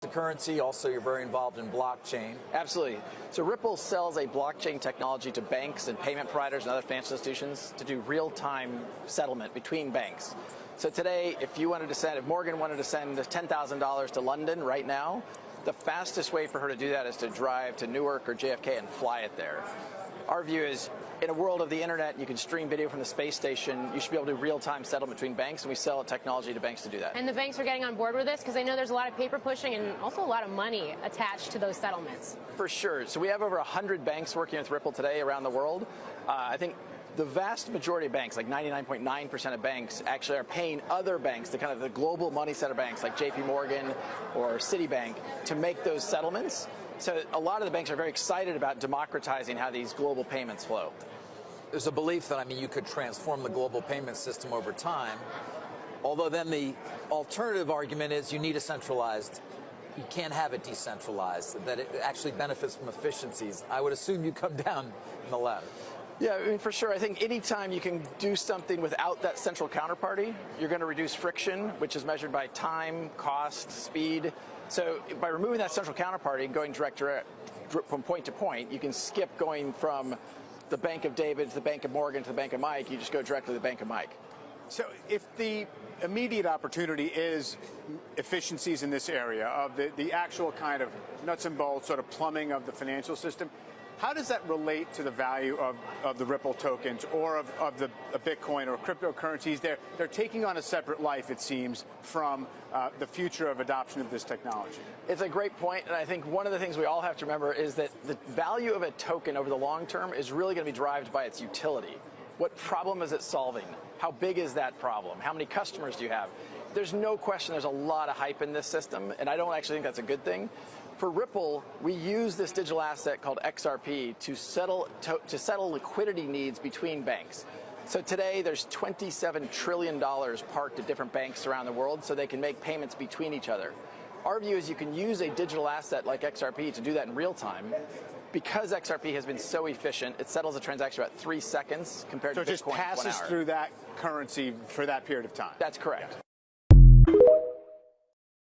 cryptocurrency. Also, you're very involved in blockchain. Absolutely. So Ripple sells a blockchain technology to banks and payment providers and other financial institutions to do real-time settlement between banks. So today, if Morgan wanted to send $10,000 to London right now, the fastest way for her to do that is to drive to Newark or JFK and fly it there. Our view is, in a world of the internet, you can stream video from the space station. You should be able to do real-time settlement between banks, and we sell technology to banks to do that. And the banks are getting on board with this because they know there's a lot of paper pushing and also a lot of money attached to those settlements. For sure. So we have over 100 banks working with Ripple today around the world. I think the vast majority of banks, like 99.9% of banks, actually are paying other banks, the global money center banks like JP Morgan or Citibank, to make those settlements. So a lot of the banks are very excited about democratizing how these global payments flow. There's a belief that, you could transform the global payment system over time. Although then the alternative argument is you need a centralized. You can't have it decentralized, that it actually benefits from efficiencies. I would assume you come down in the latter. Yeah, for sure. I think anytime you can do something without that central counterparty, you're going to reduce friction, which is measured by time, cost, speed. So by removing that central counterparty and going direct from point to point, you can skip going from the Bank of David to the Bank of Morgan to the Bank of Mike. You just go directly to the Bank of Mike. So if the immediate opportunity is efficiencies in this area of the actual kind of nuts and bolts sort of plumbing of the financial system, how does that relate to the value of the Ripple tokens or of the Bitcoin or cryptocurrencies? They're taking on a separate life, it seems, from the future of adoption of this technology. It's a great point, and I think one of the things we all have to remember is that the value of a token over the long term is really going to be derived by its utility. What problem is it solving? How big is that problem? How many customers do you have? There's no question there's a lot of hype in this system, and I don't actually think that's a good thing. For Ripple, we use this digital asset called XRP to settle liquidity needs between banks. So today, there's $27 trillion parked at different banks around the world so they can make payments between each other. Our view is you can use a digital asset like XRP to do that in real time. Because XRP has been so efficient, it settles a transaction about 3 seconds compared to Bitcoin. So it just passes through that currency for that period of time. That's correct.